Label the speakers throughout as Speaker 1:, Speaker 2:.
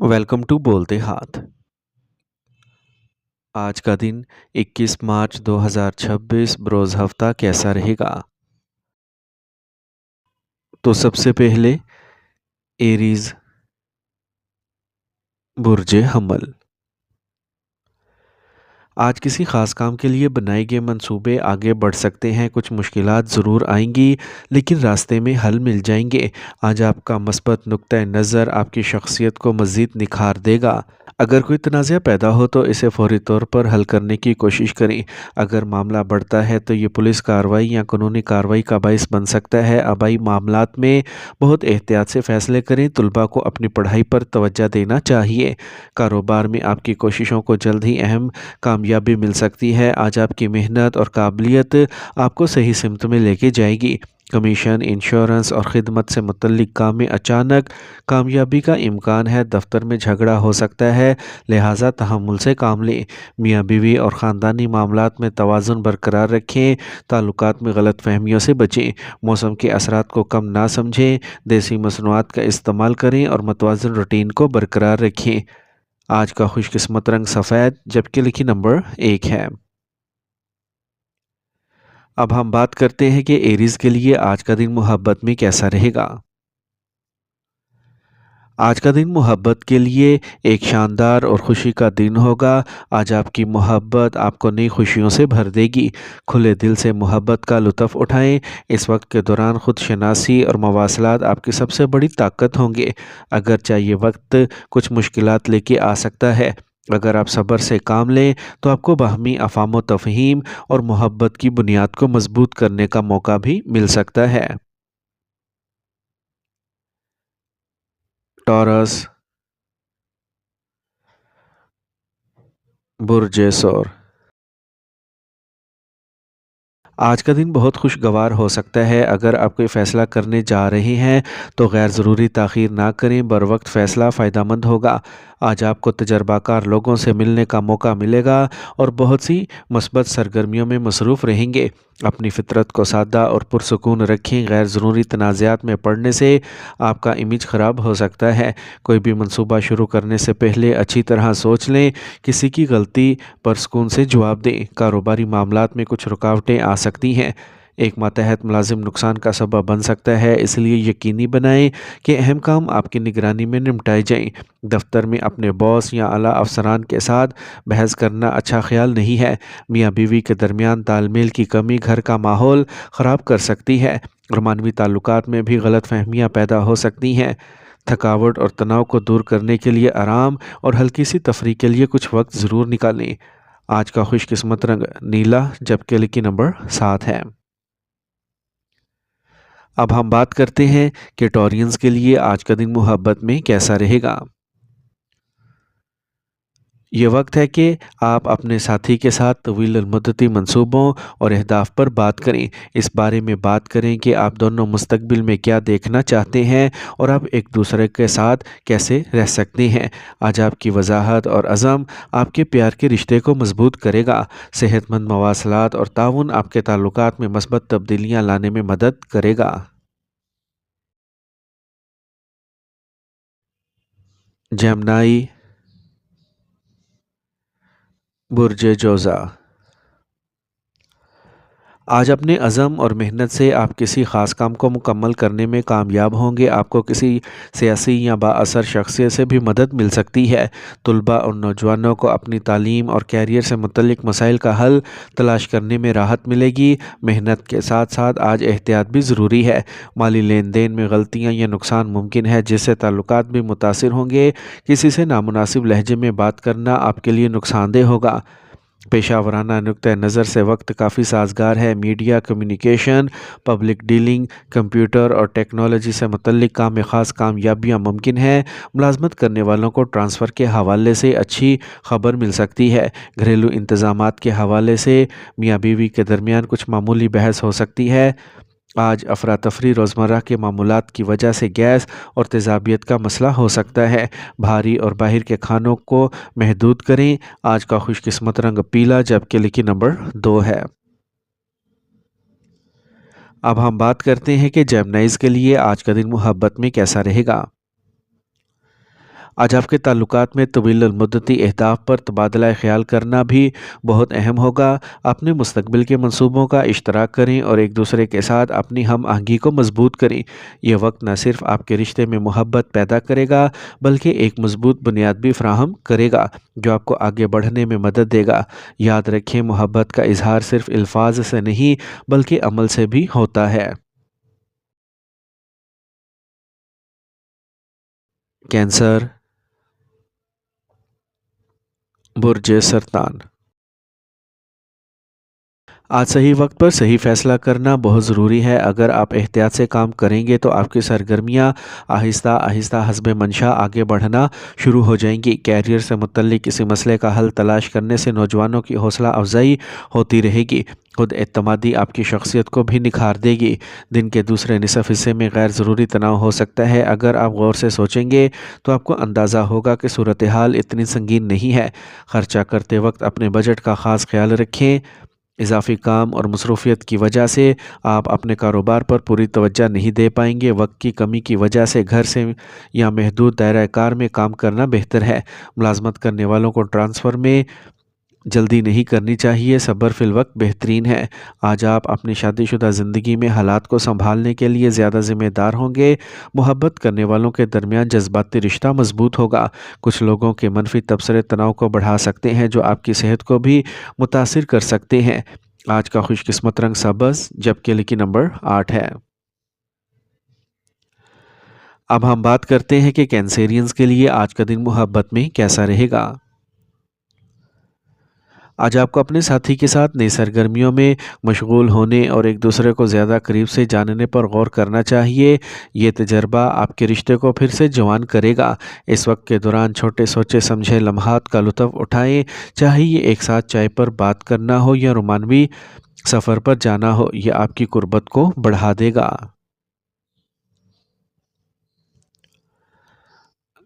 Speaker 1: Welcome to बोलते हाथ। आज का दिन 21 मार्च 2026 बरोज़ हफ्ता कैसा रहेगा? तो सबसे पहले एरीज बुर्जे हमल। आज किसी ख़ास काम के लिए बनाए गए मंसूबे आगे बढ़ सकते हैं। कुछ मुश्किलात ज़रूर आएंगी लेकिन रास्ते में हल मिल जाएंगे। आज आपका मस्बत नुक्ता नज़र आपकी शख्सियत को मज़ीद निखार देगा। अगर कोई तनाज़ा पैदा हो तो इसे फौरी तौर पर हल करने की कोशिश करें। अगर मामला बढ़ता है तो ये पुलिस कार्रवाई या कानूनी कार्रवाई का बाइस बन सकता है। आबाई मामलात में बहुत एहतियात से फ़ैसले करें। तलबा को अपनी पढ़ाई पर तवज्जो देना चाहिए। कारोबार में आपकी कोशिशों को जल्द ही अहम कामयाबी मिल सकती है। आज आपकी मेहनत और काबिलियत आपको सही सिमत में लेके जाएगी। कमीशन, इंश्योरेंस और ख़िदमत से मुतल्लिक काम में अचानक कामयाबी का इम्कान है। दफ्तर में झगड़ा हो सकता है, लिहाजा तहम्मुल से काम लें। मियाँ बीवी और ख़ानदानी मामलात में तवाज़ुन बरकरार रखें। ताल्लुकात में गलत फहमियों से बचें। मौसम के असरात को कम ना समझें। देसी मसनूआत का इस्तेमाल करें और मुतवाज़िन रूटीन को बरकरार रखें। आज का खुशकिस्मत रंग सफ़ेद जबकि लिखी नंबर 1 है। अब हम बात करते हैं कि एरीज के लिए आज का दिन मोहब्बत में कैसा रहेगा। आज का दिन मोहब्बत के लिए एक शानदार और खुशी का दिन होगा। आज आपकी मोहब्बत आपको नई खुशियों से भर देगी। खुले दिल से मोहब्बत का लुत्फ़ उठाएं। इस वक्त के दौरान खुद शनासी और मवासलात आपकी सबसे बड़ी ताकत होंगे। अगर चाहिए वक्त कुछ मुश्किलात लेके आ सकता है। अगर आप सब्र से काम लें तो आपको बाहमी अफ़ाम व तफ़हीम और मोहब्बत की बुनियाद को मजबूत करने का मौका भी मिल सकता है। टॉरस बुर्जे सौर। आज का दिन बहुत खुशगवार हो सकता है। अगर आप कोई फ़ैसला करने जा रहे हैं तो गैर ज़रूरी ताख़ीर ना करें। बर वक्त फ़ैसला फ़ायदेमंद होगा। आज आपको तजर्बाकार लोगों से मिलने का मौका मिलेगा और बहुत सी मस्बत सरगर्मियों में मसरूफ़ रहेंगे। अपनी फ़ितरत को सादा और पुरसकून रखें। गैर ज़रूरी तनाज़ात में पड़ने से आपका इमेज ख़राब हो सकता है। कोई भी मनसूबा शुरू करने से पहले अच्छी तरह सोच लें। किसी की गलती पर सुकून से जवाब दें। कारोबारी मामलात में कुछ रुकावटें आ सकती हैं। एक मातहत मुलाजिम नुकसान का सबब बन सकता है, इसलिए यकीनी बनाएं कि अहम काम आपकी निगरानी में निपटाए जाएं। दफ्तर में अपने बॉस या आला अफसरान के साथ बहस करना अच्छा ख्याल नहीं है। मियाँ बीवी के दरमियान तालमेल की कमी घर का माहौल ख़राब कर सकती है और मानवी ताल्लुकात में भी गलत फहमियाँ पैदा हो सकती हैं। थकावट और तनाव को दूर करने के लिए आराम और हल्की सी तफरीह के लिए कुछ वक्त ज़रूर निकालें। आज का खुशकिस्मत रंग नीला जबकि लकी नंबर 7 है। अब हम बात करते हैं कि टॉरियंस के लिए आज का दिन मोहब्बत में कैसा रहेगा। ये वक्त है कि आप अपने साथी के साथ तवील मुद्दती मंसूबों और अहदाफ पर बात करें। इस बारे में बात करें कि आप दोनों मुस्तकबिल में क्या देखना चाहते हैं और आप एक दूसरे के साथ कैसे रह सकते हैं। आज आपकी वजाहत और अज़म आपके प्यार के रिश्ते को मजबूत करेगा। सेहतमंद मवासलात और ताउन आपके ताल्लुकात में मस्बत तब्दीलियाँ लाने में मदद करेगा। जेमनाई बुर्जे जोज़ा। आज अपने अज़म और मेहनत से आप किसी ख़ास काम को मुकम्मल करने में कामयाब होंगे। आपको किसी सियासी या बाअसर शख्सियत से भी मदद मिल सकती है। तलबा और नौजवानों को अपनी तालीम और कैरियर से मुतल्लिक मसाइल का हल तलाश करने में राहत मिलेगी। मेहनत के साथ साथ आज एहतियात भी ज़रूरी है। माली लेन देन में गलतियाँ या नुकसान मुमकिन है जिससे ताल्लुकात भी मुतासिर होंगे। किसी से नामुनासिब लहजे में बात करना आपके लिए नुकसानदेह होगा। पेशा वराना नुक्ता नज़र से वक्त काफ़ी साजगार है। Media, communication, public dealing, computer और टेक्नोलॉजी से मुतल्लिक काम में ख़ास कामयाबियाँ मुमकिन हैं। मुलाजमत करने वालों को ट्रांसफ़र के हवाले से अच्छी खबर मिल सकती है। घरेलू इंतज़ामात के हवाले से मियाँ बीवी के दरमियान कुछ मामूली बहस हो सकती है। आज अफरा तफरी रोज़मर्रा के मामूलात की वजह से गैस और तेज़ाबियत का मसला हो सकता है। भारी और बाहर के खानों को महदूद करें। आज का खुशकिस्मत रंग पीला जबकि लिखी नंबर 2 है। अब हम बात करते हैं कि जेमनाइज़ के लिए आज का दिन मोहब्बत में कैसा रहेगा। آج آپ کے تعلقات میں طویل المدتی اہداف پر تبادلہ خیال کرنا بھی بہت اہم ہوگا۔ اپنے مستقبل کے منصوبوں کا اشتراک کریں اور ایک دوسرے کے ساتھ اپنی ہم آہنگی کو مضبوط کریں۔ یہ وقت نہ صرف آپ کے رشتے میں محبت پیدا کرے گا بلکہ ایک مضبوط بنیاد بھی فراہم کرے گا جو آپ کو آگے بڑھنے میں مدد دے گا۔ یاد رکھیں، محبت کا اظہار صرف الفاظ سے نہیں بلکہ عمل سے بھی ہوتا ہے۔ کینسر، برج سرطان۔ آج صحیح وقت پر صحیح فیصلہ کرنا بہت ضروری ہے۔ اگر آپ احتیاط سے کام کریں گے تو آپ کی سرگرمیاں آہستہ آہستہ حسب منشا آگے بڑھنا شروع ہو جائیں گی۔ کیریئر سے متعلق کسی مسئلے کا حل تلاش کرنے سے نوجوانوں کی حوصلہ افزائی ہوتی رہے گی۔ خود اعتمادی آپ کی شخصیت کو بھی نکھار دے گی۔ دن کے دوسرے نصف حصے میں غیر ضروری تناؤ ہو سکتا ہے۔ اگر آپ غور سے سوچیں گے تو آپ کو اندازہ ہوگا کہ صورتحال اتنی سنگین نہیں ہے۔ خرچہ کرتے وقت اپنے بجٹ کا خاص خیال رکھیں۔ اضافی کام اور مصروفیت کی وجہ سے آپ اپنے کاروبار پر پوری توجہ نہیں دے پائیں گے۔ وقت کی کمی کی وجہ سے گھر سے یا محدود دائرہ کار میں کام کرنا بہتر ہے۔ ملازمت کرنے والوں کو ٹرانسفر میں جلدی نہیں کرنی چاہیے۔ صبر فی الوقت بہترین ہے۔ آج آپ اپنی شادی شدہ زندگی میں حالات کو سنبھالنے کے لیے زیادہ ذمہ دار ہوں گے۔ محبت کرنے والوں کے درمیان جذباتی رشتہ مضبوط ہوگا۔ کچھ لوگوں کے منفی تبصرے تناؤ کو بڑھا سکتے ہیں جو آپ کی صحت کو بھی متاثر کر سکتے ہیں۔ آج کا خوش قسمت رنگ سبز جبکہ لکی نمبر 8 ہے۔ اب ہم بات کرتے ہیں کہ کینسیرینز کے لیے آج کا دن محبت میں کیسا رہے گا۔ آج آپ کو اپنے ساتھی کے ساتھ نئی سرگرمیوں میں مشغول ہونے اور ایک دوسرے کو زیادہ قریب سے جاننے پر غور کرنا چاہیے۔ یہ تجربہ آپ کے رشتے کو پھر سے جوان کرے گا۔ اس وقت کے دوران چھوٹے سوچے سمجھے لمحات کا لطف اٹھائیں، چاہے یہ ایک ساتھ چائے پر بات کرنا ہو یا رومانوی سفر پر جانا ہو، یہ آپ کی قربت کو بڑھا دے گا۔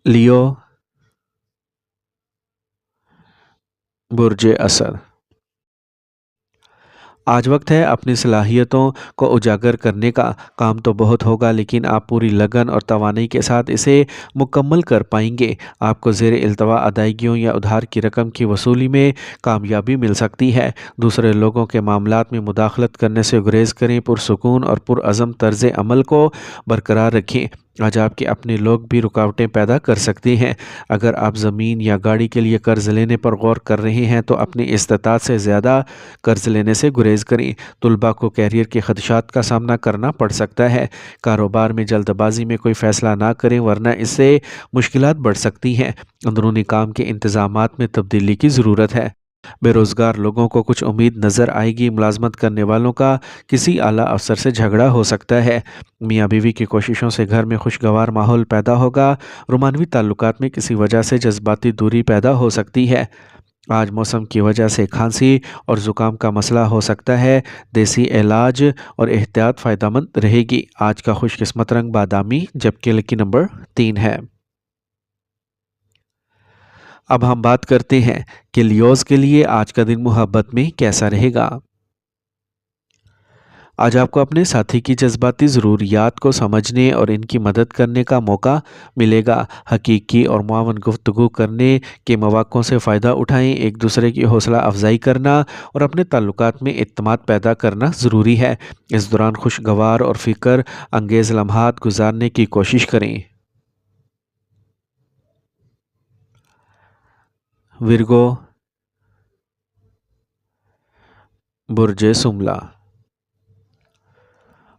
Speaker 1: لیو، برج اسد۔ آج وقت ہے اپنی صلاحیتوں کو اجاگر کرنے کا۔ کام تو بہت ہوگا لیکن آپ پوری لگن اور توانائی کے ساتھ اسے مکمل کر پائیں گے۔ آپ کو زیر التوا ادائیگیوں یا ادھار کی رقم کی وصولی میں کامیابی مل سکتی ہے۔ دوسرے لوگوں کے معاملات میں مداخلت کرنے سے گریز کریں۔ پرسکون اور پرعزم طرز عمل کو برقرار رکھیں۔ آج آپ کے اپنے لوگ بھی رکاوٹیں پیدا کر سکتے ہیں۔ اگر آپ زمین یا گاڑی کے لیے قرض لینے پر غور کر رہے ہیں تو اپنی استطاعت سے زیادہ قرض لینے سے گریز کریں۔ طلباء کو کیریئر کے خدشات کا سامنا کرنا پڑ سکتا ہے۔ کاروبار میں جلد بازی میں کوئی فیصلہ نہ کریں ورنہ اس سے مشکلات بڑھ سکتی ہیں۔ اندرونی کام کے انتظامات میں تبدیلی کی ضرورت ہے۔ بے روزگار لوگوں کو کچھ امید نظر آئے گی۔ ملازمت کرنے والوں کا کسی اعلیٰ افسر سے جھگڑا ہو سکتا ہے۔ میاں بیوی کی کوششوں سے گھر میں خوشگوار ماحول پیدا ہوگا۔ رومانوی تعلقات میں کسی وجہ سے جذباتی دوری پیدا ہو سکتی ہے۔ آج موسم کی وجہ سے کھانسی اور زکام کا مسئلہ ہو سکتا ہے۔ دیسی علاج اور احتیاط فائدہ مند رہے گی۔ آج کا خوش قسمت رنگ بادامی جبکہ لکی نمبر 3 ہے۔ اب ہم بات کرتے ہیں کہ لیوز کے لیے آج کا دن محبت میں کیسا رہے گا۔ آج آپ کو اپنے ساتھی کی جذباتی ضروریات کو سمجھنے اور ان کی مدد کرنے کا موقع ملے گا۔ حقیقی اور معاون گفتگو کرنے کے مواقعوں سے فائدہ اٹھائیں۔ ایک دوسرے کی حوصلہ افزائی کرنا اور اپنے تعلقات میں اعتماد پیدا کرنا ضروری ہے۔ اس دوران خوشگوار اور فکر انگیز لمحات گزارنے کی کوشش کریں۔ ورگو، برج سملہ۔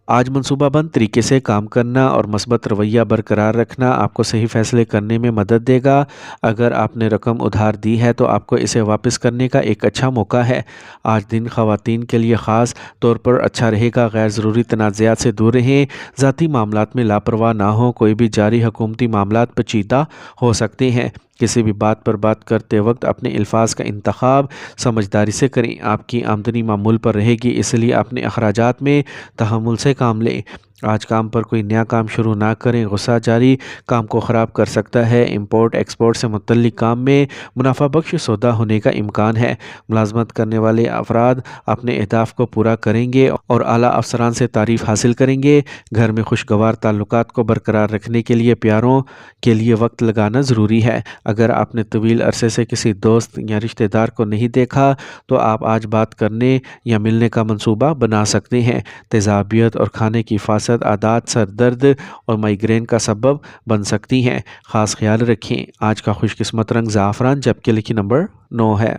Speaker 1: آج منصوبہ بند طریقے سے کام کرنا اور مثبت رویہ برقرار رکھنا آپ کو صحیح فیصلے کرنے میں مدد دے گا۔ اگر آپ نے رقم ادھار دی ہے تو آپ کو اسے واپس کرنے کا ایک اچھا موقع ہے۔ آج دن خواتین کے لیے خاص طور پر اچھا رہے گا۔ غیر ضروری تنازعات سے دور رہیں۔ ذاتی معاملات میں لاپرواہ نہ ہوں۔ کوئی بھی جاری حکومتی معاملات پیچیدہ ہو سکتے ہیں۔ کسی بھی بات پر بات کرتے وقت اپنے الفاظ کا انتخاب سمجھداری سے کریں۔ آپ کی آمدنی معمول پر رہے گی، اس لیے اپنے اخراجات میں تحمل سے کام لیں۔ आज काम पर कोई नया काम शुरू ना करें, गुस्सा जारी काम को ख़राब कर सकता है। इंपोर्ट एक्सपोर्ट से मुतल्लिक काम में मुनाफा बख्श सौदा होने का इम्कान है। मुलाजमत करने वाले अफराद अपने अहदाफ को पूरा करेंगे और आला अफसरान से तारीफ़ हासिल करेंगे। घर में खुशगवार ताल्लुकात को बरकरार रखने के लिए प्यारों के लिए वक्त लगाना ज़रूरी है। अगर आपने तवील अरसे से किसी दोस्त या रिश्तेदार को नहीं देखा तो आप आज बात करने या मिलने का मंसूबा बना सकते हैं। तेज़ाबियत और खाने की फासद आदत सर दर्द और माइग्रेन का सबब बन सकती हैं। ख़ास ख्याल रखें। आज का खुशकिस्मत रंग ज़ाफ़रान जबकि लिखी नंबर 9 है।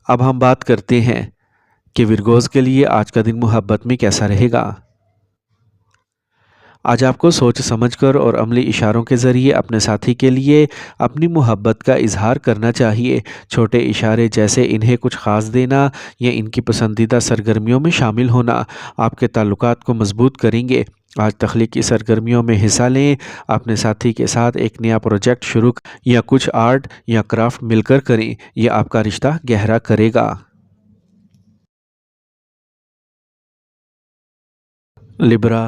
Speaker 1: अब हम बात करते हैं कि विरगोज़ के लिए आज का दिन मोहब्बत में कैसा रहेगा। आज आपको सोच समझकर और अमली इशारों के ज़रिए अपने साथी के लिए अपनी मोहब्बत का इजहार करना चाहिए। छोटे इशारे जैसे इन्हें कुछ ख़ास देना या इनकी पसंदीदा सरगर्मियों में शामिल होना आपके ताल्लुकात को मजबूत करेंगे। आज तख्लीकी सरगर्मियों में हिस्सा लें। अपने साथी के साथ एक नया प्रोजेक्ट या कुछ आर्ट या क्राफ्ट मिलकर करें। यह आपका रिश्ता गहरा करेगा। लिब्रा,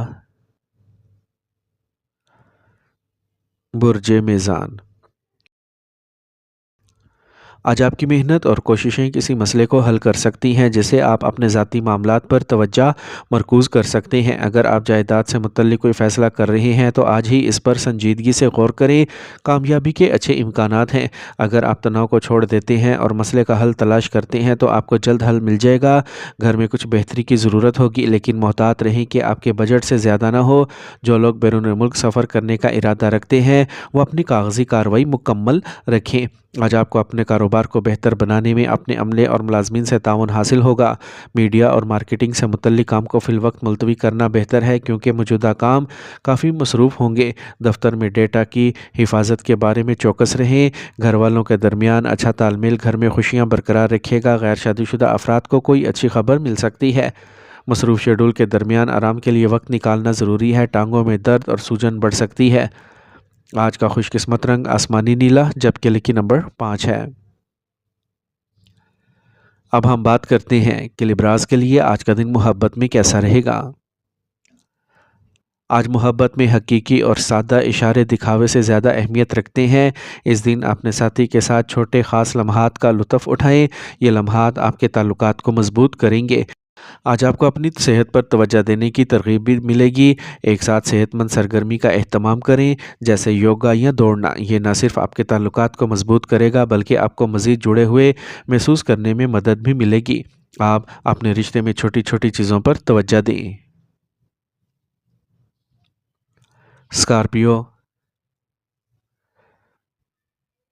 Speaker 1: बुर्ज मेज़ान। आज आपकी मेहनत और कोशिशें किसी मसले को हल कर सकती हैं जिसे आप अपने ज़ाती मामलात पर तवज्जो मरकूज़ कर सकते हैं। अगर आप जायदाद से मुतल्लिक कोई फ़ैसला कर रहे हैं तो आज ही इस पर संजीदगी से गौर करें। कामयाबी के अच्छे इम्कानात हैं। अगर आप तनाव को छोड़ देते हैं और मसले का हल तलाश करते हैं तो आपको जल्द हल मिल जाएगा। घर में कुछ बेहतरी की ज़रूरत होगी लेकिन मोहतात रहें कि आपके बजट से ज़्यादा ना हो। जो लोग बैरून मुल्क सफ़र करने का इरादा रखते हैं वो अपनी कागज़ी कार्रवाई मुकम्मल रखें। आज आपको अपने कारोबार को बेहतर बनाने में अपने अमले और मुलाजमीन से ताउन हासिल होगा। मीडिया और मार्केटिंग से मुतल्लिक काम को फ़िलवक्त मुलतवी करना बेहतर है क्योंकि मौजूदा काम काफ़ी मसरूफ़ होंगे। दफ्तर में डेटा की हिफाजत के बारे में चौकस रहें। घर वालों के दरमियान अच्छा तालमेल घर में खुशियाँ बरकरार रखेगा। गैर शादीशुदा अफराद को कोई अच्छी खबर मिल सकती है। मसरूफ़ शेड्यूल के दरमियान आराम के लिए वक्त निकालना ज़रूरी है। टांगों में दर्द और सूजन बढ़ सकती है। आज का खुशकिस्मत रंग आसमानी नीला जबकि लिखी नंबर 5 है। अब हम बात करते हैं कि लिब्रास के लिए आज का दिन मोहब्बत में कैसा रहेगा। आज मोहब्बत में हकीकी और सादा इशारे दिखावे से ज़्यादा अहमियत रखते हैं। इस दिन अपने साथी के साथ छोटे ख़ास लम्हात का लुत्फ़ उठाएं। ये लम्हात आपके ताल्लुकात को मजबूत करेंगे। आज आपको अपनी सेहत पर तवज्जो देने की तरगीब भी मिलेगी। एक साथ सेहतमंद सरगर्मी का एहतमाम करें जैसे योगा या दौड़ना। ये न सिर्फ आपके ताल्लुकात को मजबूत करेगा बल्कि आपको मज़ीद जुड़े हुए महसूस करने में मदद भी मिलेगी। आप अपने रिश्ते में छोटी छोटी चीज़ों पर तवज्जो दें। स्कॉर्पियो,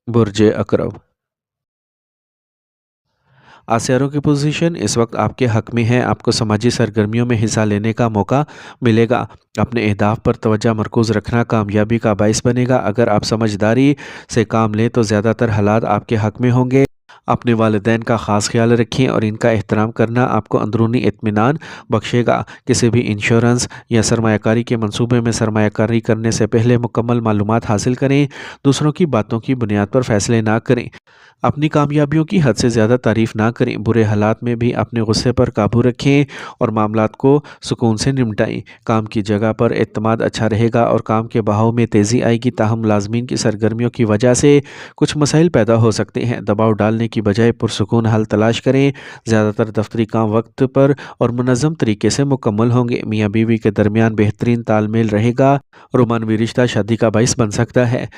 Speaker 1: बुर्ज अकरब। आसियारों की पोजीशन इस वक्त आपके हक में है। आपको समाजी सरगर्मियों में हिस्सा लेने का मौका मिलेगा। अपने अहदाफ पर तवज्जो मरकूज़ रखना कामयाबी का बाइस बनेगा। अगर आप समझदारी से काम लें तो ज़्यादातर हालात आपके हक में होंगे। अपने वालिदैन का ख़ास ख्याल रखें और इनका एहतराम करना आपको अंदरूनी इत्मीनान बख्शेगा। किसी भी इंश्योरेंस या सरमायाकारी के मंसूबे में सरमायाकारी करने से पहले मुकम्मल मालूमात हासिल करें। दूसरों की बातों की बुनियाद पर फैसले ना करें। अपनी कामयाबियों की हद से ज़्यादा तारीफ़ ना करें। बुरे हालात में भी अपने गुस्से पर काबू रखें और मामलात को सुकून से निपटाएं। काम की जगह पर एतमाद अच्छा रहेगा और काम के बहाव में तेज़ी आएगी। ताहम मुलाजमीन की सरगर्मियों की वजह से कुछ मसाइल पैदा हो सकते हैं। दबाव डालने की बजाय पुरसुकून हल तलाश करें। ज़्यादातर दफ्तरी काम वक्त पर और मुनज़्ज़म तरीके से मुकम्मल होंगे। मियाँ बीवी के दरमियान बेहतरीन तालमेल रहेगा। रोमानवी रिश्ता शादी का बाइस बन सकता है।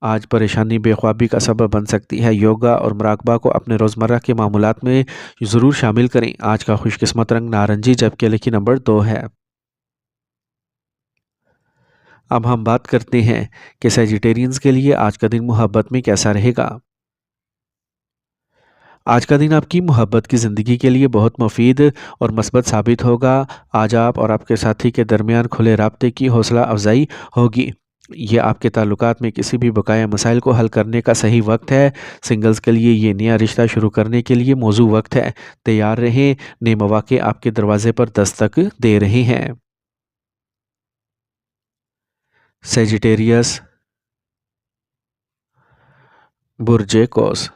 Speaker 1: आज परेशानी बेख्वाबी का सबब बन सकती है। योगा और मुराकबा को अपने रोज़मर्रा के मामूलात में ज़रूर शामिल करें। आज का खुशकिस्मत रंग नारंगी जबकि लिखी नंबर 2 है। अब हम बात करते हैं कि सेजिटेरियंस के लिए आज का दिन मोहब्बत में कैसा रहेगा। आज का दिन आपकी मोहब्बत की ज़िंदगी के लिए बहुत मुफीद और मस्बत साबित होगा। आज आप और आपके साथी के दरमियान खुले राब्ते की हौसला अफजाई होगी। ये आपके ताल्लुकात में किसी भी बकाया मसाइल को हल करने का सही वक्त है। सिंगल्स के लिए ये नया रिश्ता शुरू करने के लिए मौजू वक्त है। तैयार रहें, नए मौके आपके दरवाजे पर दस्तक दे रहे हैं। सेजिटेरियस, बुर्ज कौस।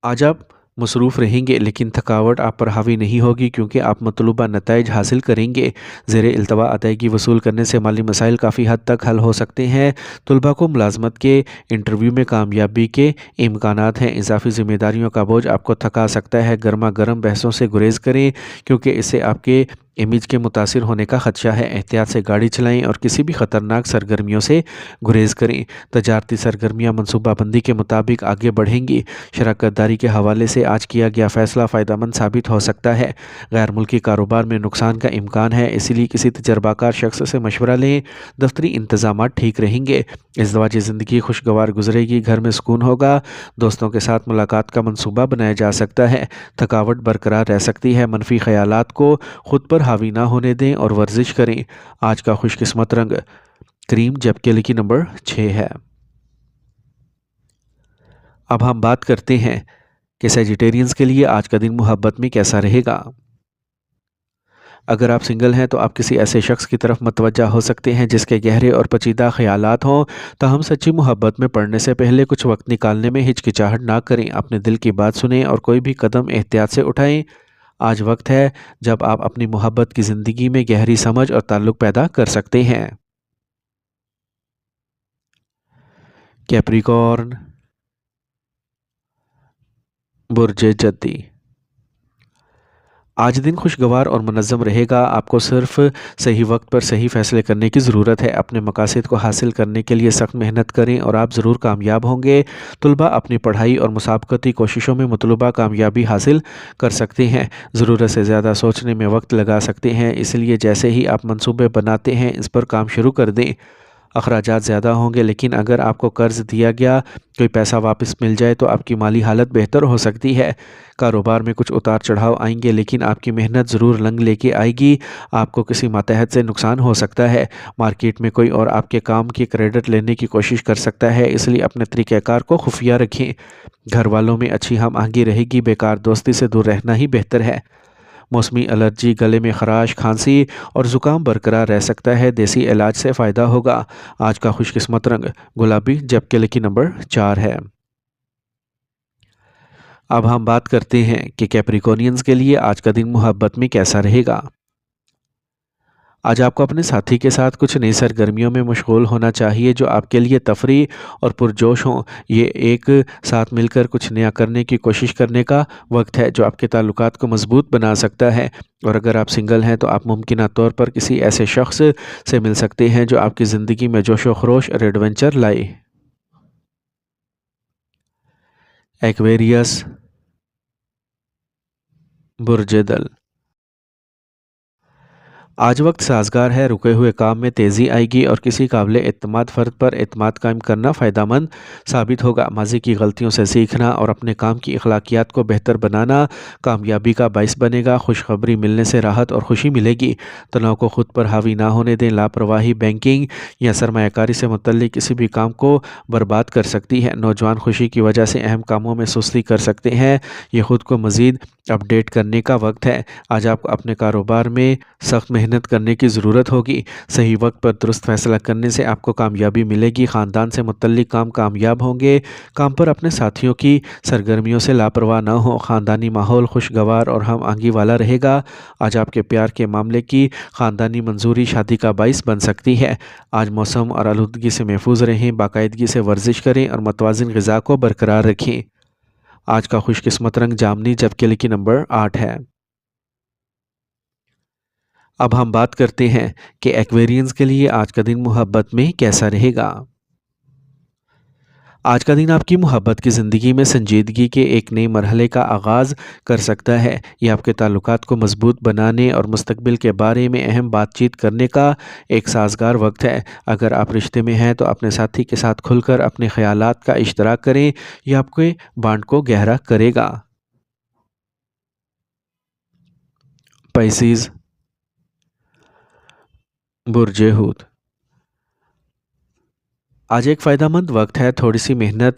Speaker 1: आज आप मसरूफ़ रहेंगे, लेकिन थकावट आप पर हावी नहीं होगी क्योंकि आप मतलूबा नताइज हासिल करेंगे। ज़ेर इल्तवा अदायगी वसूल करने से माली मसाइल काफ़ी हद तक हल हो सकते हैं। तलबा को मुलाजमत के इंटरव्यू में कामयाबी के इम्कानात हैं। इजाफी ज़िम्मेदारियों का बोझ आपको थका सकता है। गर्मा गर्म बहसों से गुरेज करें क्योंकि इससे आपके इमेज के मुतासिर होने का खदशा है। एहतियात से गाड़ी चलाएं और किसी भी ख़तरनाक सरगर्मियों से गुरेज करें। तजारती सरगर्मियाँ मनसूबाबंदी के मुताबिक आगे बढ़ेंगी। शराकतदारी के हवाले से आज किया गया फ़ैसला फ़ायदेमंद साबित हो सकता है। गैर मुल्की कारोबार में नुकसान का इम्कान है, इसीलिए किसी तजर्बाकार शख्स से मशवरा लें। दफ्तरी इंतज़ामात ठीक रहेंगे। इज़दवाजी ज़िंदगी खुशगवार गुजरेगी। घर में सुकून होगा। दोस्तों के साथ मुलाकात का मंसूबा बनाया जा सकता है। थकावट बरकरार रह सकती है। मनफी ख्यालात को खुद पर हावी ना होने दें और वर्जिश करें। आज का खुशकिस्मत रंग क्रीम, जबकि लकी नंबर 6 है। अब हम बात करते हैं कि सैजिटेरियंस के लिए आज का दिन मोहब्बत में कैसा रहेगा। अगर आप सिंगल हैं तो आप किसी ऐसे शख्स की तरफ मतवज्जा हो सकते हैं जिसके गहरे और पेचीदा ख्यालात हों। ताहम सच्ची मोहब्बत में पड़ने से पहले कुछ वक्त निकालने में हिचकिचाहट ना करें। अपने दिल की बात सुनें और कोई भी कदम एहतियात से उठाएं। आज वक्त है जब आप अपनी मोहब्बत की ज़िंदगी में गहरी समझ और ताल्लुक़ पैदा कर सकते हैं। कैप्रिकॉर्न, बुर्ज जद्दी। आज दिन खुशगवार और मुनज़्ज़म रहेगा। आपको सिर्फ सही वक्त पर सही फ़ैसले करने की ज़रूरत है। अपने मकासद को हासिल करने के लिए सख्त मेहनत करें और आप ज़रूर कामयाब होंगे। तलबा अपनी पढ़ाई और मुसाबकती कोशिशों में मतलूबा कामयाबी हासिल कर सकते हैं। ज़रूरत से ज़्यादा सोचने में वक्त लगा सकते हैं, इसलिए जैसे ही आप मंसूबे बनाते हैं इस पर काम शुरू कर दें। अखराजात ज़्यादा होंगे, लेकिन अगर आपको कर्ज़ दिया गया कोई पैसा वापस मिल जाए तो आपकी माली हालत बेहतर हो सकती है। कारोबार में कुछ उतार चढ़ाव आएंगे, लेकिन आपकी मेहनत ज़रूर रंग लेके आएगी। आपको किसी मातहत से नुकसान हो सकता है। मार्केट में कोई और आपके काम की क्रेडिट लेने की कोशिश कर सकता है, इसलिए अपने तरीक़ाकार को खुफिया रखें। घर वालों में अच्छी हम आहंगी रहेगी। बेकार दोस्ती से दूर रहना ही बेहतर है। मौसमी एलर्जी, गले में खराश, खांसी और ज़ुकाम बरकरार रह सकता है। देसी इलाज से फ़ायदा होगा। आज का खुशकिस्मत रंग गुलाबी, जबकि लकी नंबर 4 है। अब हम बात करते हैं कि कैप्रिकॉर्नियंस के लिए आज का दिन मोहब्बत में कैसा रहेगा। आज आपको अपने साथी के साथ कुछ नई सरगर्मियों में मशगूल होना चाहिए जो आपके लिए तफरी और पुरजोश हों। ये एक साथ मिलकर कुछ नया करने की कोशिश करने का वक्त है जो आपके ताल्लुकात को मजबूत बना सकता है। और अगर आप सिंगल हैं तो आप मुमकिन तौर पर किसी ऐसे शख्स से मिल सकते हैं जो आपकी ज़िंदगी में जोश व खरोश और एडवेंचर लाए। एक्वेरियस, बुर्ज-ए-दल। आज वक्त साजगार है। रुके हुए काम में तेज़ी आएगी और किसी काबिल एतमाद फ़र्द पर एतमाद कायम करना फ़ायदेमंद साबित होगा। माजी की गलतियों से सीखना और अपने काम की अखलाकियात को बेहतर बनाना कामयाबी का बाइस बनेगा। खुशखबरी मिलने से राहत और खुशी मिलेगी। तनाव को खुद पर हावी ना होने दें। लापरवाही बैंकिंग या सरमायाकारी से मुतल्लिक किसी भी काम को बर्बाद कर सकती है। नौजवान खुशी की वजह से अहम कामों में सुस्ती कर सकते हैं। ये खुद को मज़ीद अपडेट करने का वक्त है। आज आपको अपने कारोबार में सख्त मेहनत करने की ज़रूरत होगी। सही वक्त पर दुरुस्त फैसला करने से आपको कामयाबी मिलेगी। ख़ानदान से मुतल्लिक काम कामयाब होंगे। काम पर अपने साथियों की सरगर्मियों से लापरवाह ना हो। ख़ानदानी माहौल खुशगवार और हम आहंगी वाला रहेगा। आज आपके प्यार के मामले की ख़ानदानी मंजूरी शादी का बाइस बन सकती है। आज मौसम और आलूदगी से महफूज रहें। बाकायदगी से वर्जिश करें और मतवाज़िन ग़िज़ा को बरकरार रखें। आज का खुशकिस्मत रंग जामनी, जबकि लकी नंबर 8 है। अब हम बात करते हैं कि एक्वेरियंस के लिए आज का दिन मोहब्बत में कैसा रहेगा। आज का दिन आपकी मोहब्बत की ज़िंदगी में संजीदगी के एक नए मरहले का आगाज़ कर सकता है। ये आपके ताल्लुकात को मजबूत बनाने और मुस्तकबिल के बारे में अहम बातचीत करने का एक साजगार वक्त है। अगर आप रिश्ते में हैं तो अपने साथी के साथ खुलकर अपने ख्यालात का इश्तराक करें। यह आपके बॉन्ड को गहरा करेगा। पाइसिस, बुर्ज-ए-हूत। आज एक फ़ायदेमंद वक्त है। थोड़ी सी मेहनत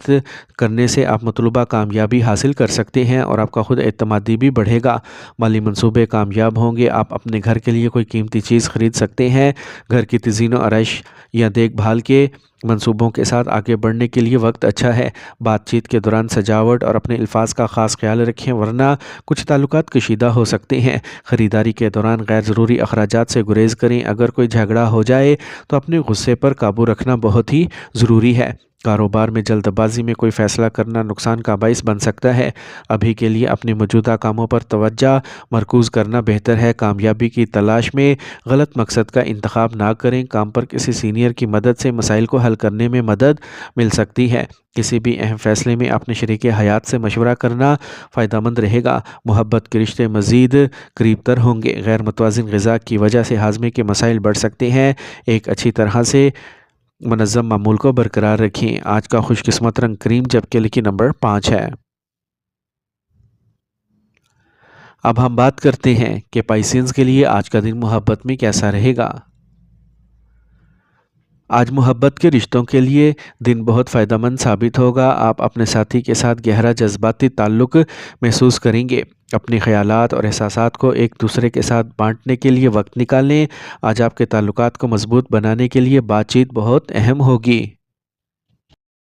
Speaker 1: करने से आप मतलूबा कामयाबी हासिल कर सकते हैं और आपका खुद एतमादी भी बढ़ेगा। माली मंसूबे कामयाब होंगे। आप अपने घर के लिए कोई कीमती चीज़ ख़रीद सकते हैं। घर की तज़ीन व आराइश या देखभाल के منصوبوں کے ساتھ آگے بڑھنے کے لیے وقت اچھا ہے۔ بات چیت کے دوران سجاوٹ اور اپنے الفاظ کا خاص خیال رکھیں، ورنہ کچھ تعلقات کشیدہ ہو سکتے ہیں۔ خریداری کے دوران غیر ضروری اخراجات سے گریز کریں۔ اگر کوئی جھگڑا ہو جائے تو اپنے غصے پر قابو رکھنا بہت ہی ضروری ہے۔ کاروبار میں جلد بازی میں کوئی فیصلہ کرنا نقصان کا باعث بن سکتا ہے۔ ابھی کے لیے اپنے موجودہ کاموں پر توجہ مرکوز کرنا بہتر ہے۔ کامیابی کی تلاش میں غلط مقصد کا انتخاب نہ کریں۔ کام پر کسی سینئر کی مدد سے مسائل کو حل کرنے میں مدد مل سکتی ہے۔ کسی بھی اہم فیصلے میں اپنے شریک حیات سے مشورہ کرنا فائدہ مند رہے گا۔ محبت کے رشتے مزید قریب تر ہوں گے۔ غیر متوازن غذا کی وجہ سے ہاضمے کے مسائل بڑھ سکتے ہیں۔ ایک اچھی طرح سے منظم معمول کو برقرار رکھیں۔ آج کا خوش قسمت رنگ کریم، جبکہ لکی نمبر 5 ہے۔ اب ہم بات کرتے ہیں کہ پائسینز کے لیے آج کا دن محبت میں کیسا رہے گا۔ آج محبت کے رشتوں کے لیے دن بہت فائدہ مند ثابت ہوگا۔ آپ اپنے ساتھی کے ساتھ گہرا جذباتی تعلق محسوس کریں گے۔ اپنے خیالات اور احساسات کو ایک دوسرے کے ساتھ بانٹنے کے لیے وقت نکالیں۔ آج آپ کے تعلقات کو مضبوط بنانے کے لیے بات چیت بہت اہم ہوگی۔